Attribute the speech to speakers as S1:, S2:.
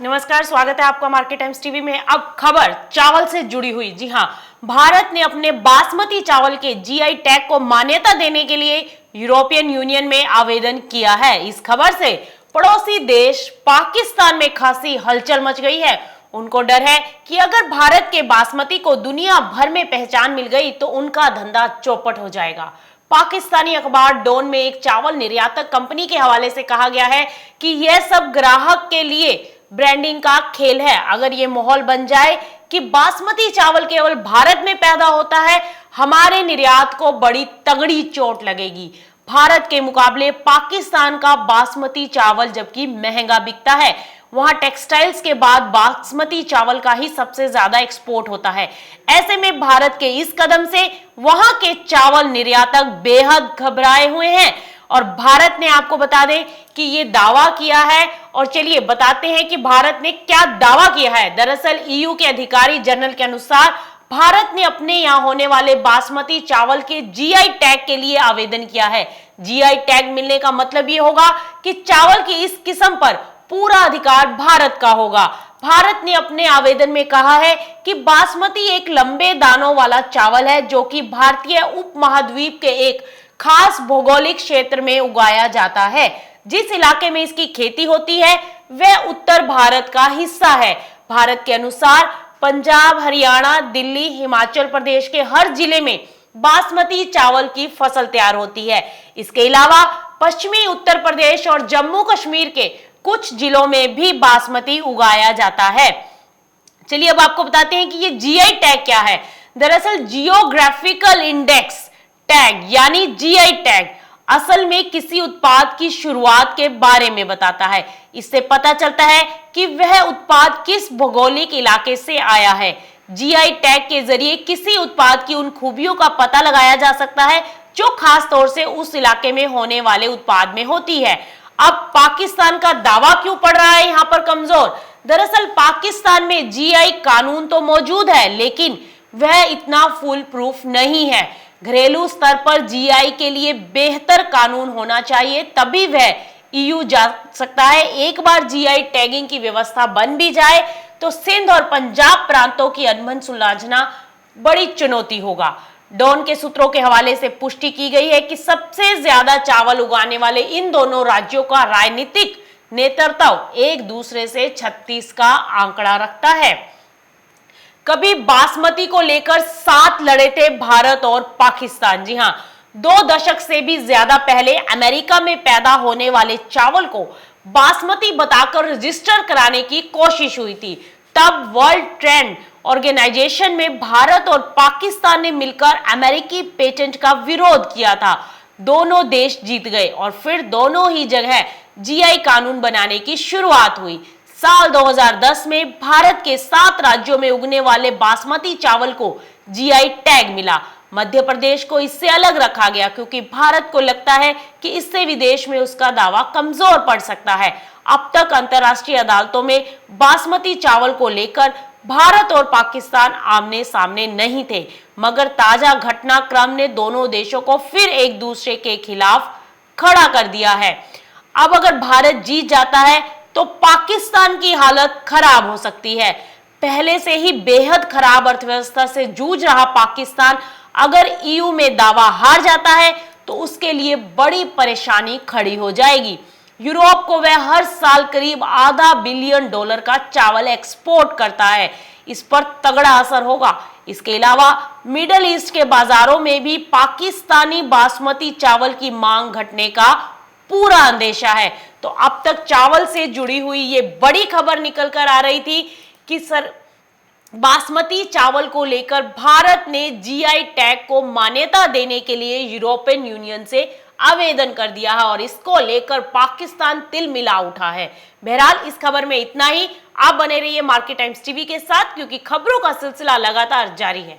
S1: नमस्कार, स्वागत है आपका मार्केट टाइम्स टीवी में। अब खबर चावल से जुड़ी हुई। जी हां, भारत ने अपने बासमती चावल के जीआई टैग को मान्यता देने के लिए यूरोपियन यूनियन में आवेदन किया है। इस खबर से पड़ोसी देश पाकिस्तान में खासी हलचल मच गई है। उनको डर है कि अगर भारत के बासमती को दुनिया भर में पहचान मिल गई तो उनका धंधा चौपट हो जाएगा। पाकिस्तानी अखबार डॉन में एक चावल निर्यातक कंपनी के हवाले से कहा गया है कि यह सब ग्राहक के लिए ब्रांडिंग का खेल है। अगर ये माहौल बन जाए कि बासमती चावल केवल भारत में पैदा होता है, हमारे निर्यात को बड़ी तगड़ी चोट लगेगी। भारत के मुकाबले पाकिस्तान का बासमती चावल जबकि महंगा बिकता है, वहां टेक्सटाइल्स के बाद बासमती चावल का ही सबसे ज्यादा एक्सपोर्ट होता है। ऐसे में भारत के इस कदम से वहां के चावल निर्यातक बेहद घबराए हुए हैं। और भारत ने, आपको बता दें कि ये दावा किया है, और चलिए बताते हैं कि भारत ने क्या दावा किया है। दरअसल ईयू के अधिकारी जनरल के अनुसार भारत ने अपने यहां होने वाले बासमती चावल के जीआई टैग के लिए आवेदन किया है। जीआई टैग मिलने का मतलब ये होगा कि चावल की इस किस्म पर पूरा अधिकार भारत का होगा। भारत ने अपने आवेदन में कहा है कि बासमती एक लंबे दानों वाला चावल है जो कि भारतीय उपमहाद्वीप के एक खास भौगोलिक क्षेत्र में उगाया जाता है। जिस इलाके में इसकी खेती होती है वह उत्तर भारत का हिस्सा है। भारत के अनुसार पंजाब, हरियाणा, दिल्ली, हिमाचल प्रदेश के हर जिले में बासमती चावल की फसल तैयार होती है। इसके अलावा पश्चिमी उत्तर प्रदेश और जम्मू कश्मीर के कुछ जिलों में भी बासमती उगाया जाता है। चलिए अब आपको बताते हैं कि ये जीआई टैग क्या है। दरअसल जियोग्राफिकल इंडेक्स टैग यानी जीआई टैग असल में किसी उत्पाद की शुरुआत के बारे में बताता है। इससे पता चलता है कि वह उत्पाद किस भौगोलिक इलाके से आया है। जीआई टैग के जरिए किसी उत्पाद की उन खूबियों का पता लगाया जा सकता है जो खास तौर से उस इलाके में होने वाले उत्पाद में होती है। अब पाकिस्तान का दावा क्यों पड़ रहा है यहाँ पर कमजोर? दरअसल पाकिस्तान में जीआई कानून तो मौजूद है, लेकिन वह इतना फुल प्रूफ नहीं है। घरेलू स्तर पर जीआई के लिए बेहतर कानून होना चाहिए, तभी वह ईयू जा सकता है। एक बार जीआई टैगिंग की व्यवस्था बन भी जाए तो सिंध और पंजाब प्रांतों की अनबन सुलझना बड़ी चुनौती होगा। डॉन के सूत्रों के हवाले से पुष्टि की गई है कि सबसे ज्यादा चावल उगाने वाले इन दोनों राज्यों का राजनीतिक नेतृत्व एक दूसरे से 36 का आंकड़ा रखता है। कभी बासमती को लेकर साथ लड़े थे भारत और पाकिस्तान। जी हां, 2 दशक से भी ज्यादा पहले अमेरिका में पैदा होने वाले चावल को बासमती बताकर रजिस्टर कराने की कोशिश हुई थी। तब वर्ल्ड ट्रेड ऑर्गेनाइजेशन में भारत और पाकिस्तान ने मिलकर अमेरिकी पेटेंट का विरोध किया था। दोनों देश जीत गए और फिर दोनों ही जगह जीआई कानून बनाने की शुरुआत हुई। साल 2010 में भारत के 7 राज्यों में उगने वाले बासमती चावल को जीआई टैग मिला। मध्य प्रदेश को इससे अलग रखा गया क्योंकि भारत को लगता है कि इससे विदेश में उसका दावा कमजोर पड़ सकता है। अब तक अंतर्राष्ट्रीय अदालतों में बासमती चावल को लेकर भारत और पाकिस्तान आमने सामने नहीं थे, मगर ताजा घटनाक्रम ने दोनों देशों को फिर एक दूसरे के खिलाफ खड़ा कर दिया है। अब अगर भारत जीत जाता है तो पाकिस्तान की हालत खराब हो सकती है। पहले से ही बेहद खराब अर्थव्यवस्था से जूझ रहा पाकिस्तान अगर ईयू में दावा हार जाता है तो उसके लिए बड़ी परेशानी खड़ी हो जाएगी। यूरोप को वह हर साल करीब $0.5 बिलियन का चावल एक्सपोर्ट करता है, इस पर तगड़ा असर होगा। इसके अलावा मिडिल ईस्ट के बाजारों में भी पाकिस्तानी बासमती चावल की मांग घटने का पूरा अंदेशा है। तो अब तक चावल से जुड़ी हुई ये बड़ी खबर निकल कर आ रही थी कि बासमती चावल को लेकर भारत ने जीआई टैग को मान्यता देने के लिए यूरोपियन यूनियन से आवेदन कर दिया है और इसको लेकर पाकिस्तान तिल मिला उठा है। बहरहाल इस खबर में इतना ही। आप बने रहिए मार्केट टाइम्स टीवी के साथ, क्योंकि खबरों का सिलसिला लगातार जारी है।